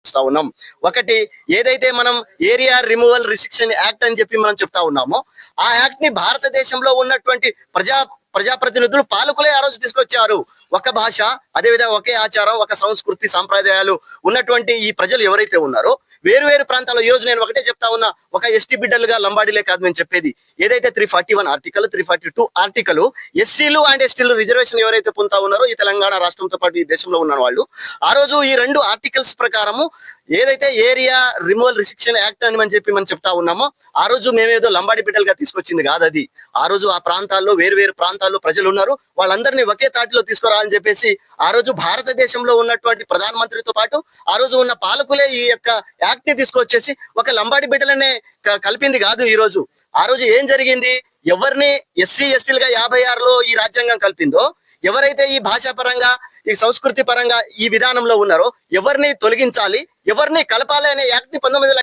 చూస్తా ఉన్నాం. ఒకటి ఏదైతే మనం ఏరియా రిమూవల్ రిస్ట్రిక్షన్ యాక్ట్ అని చెప్పి మనం చెప్తా ఉన్నామో, ఆ యాక్ట్ ని భారతదేశంలో ఉన్నటువంటి ప్రజాప్రతినిధులు పాలకులే ఆ రోజు తీసుకొచ్చారు. ఒక భాష, అదేవిధంగా ఒకే ఆచారం, ఒక సంస్కృతి సంప్రదాయాలు ఉన్నటువంటి ఈ ప్రజలు ఎవరైతే ఉన్నారో వేరు వేరు ప్రాంతాల్లో, ఈ రోజు నేను ఒకటే చెప్తా ఉన్నా, ఒక ఎస్టీ బిడ్డలుగా లంబాడీలే కాదు మేము చెప్పేది, ఏదైతే 341 ఆర్టికల్ 342 ఆర్టికల్ ఎస్సీలు అండ్ ఎస్టీలు రిజర్వేషన్ ఎవరైతే పొందుతా ఉన్నారో ఈ తెలంగాణ రాష్ట్రంతో పాటు ఈ దేశంలో ఉన్న వాళ్ళు, ఆ రోజు ఈ 2 ఆర్టికల్స్ ప్రకారము ఏదైతే ఏరియా రిమూవల్ రిస్ట్రిక్షన్ యాక్ట్ అని మనం చెప్తా ఉన్నామో, ఆ రోజు మేమేదో లంబాడి బిడ్డలుగా తీసుకొచ్చింది కాదు అది. ఆ రోజు ఆ ప్రాంతాల్లో వేరు వేరు ప్రాంతాల్లో ప్రజలు ఉన్నారు, వాళ్ళందరినీ ఒకే తాటిలో తీసుకురావాలని చెప్పేసి ఆ రోజు భారతదేశంలో ఉన్నటువంటి ప్రధానమంత్రితో పాటు ఆ రోజు ఉన్న పాలకులే ఈ యొక్క యాక్ట్ ని తీసుకొచ్చేసి ఒక లంబాడి బిడ్డలనే కలిపింది కాదు. ఈ రోజు ఆ రోజు ఏం జరిగింది, ఎవరిని ఎస్సీ ఎస్టీలుగా 56లో ఈ రాజ్యాంగం కలిపిందో, ఎవరైతే ఈ భాషా పరంగా ఈ సంస్కృతి పరంగా ఈ విధానంలో ఉన్నారో ఎవరిని తొలగించాలి, ఎవరిని కలపాలి అనే యాక్ట్ ని 19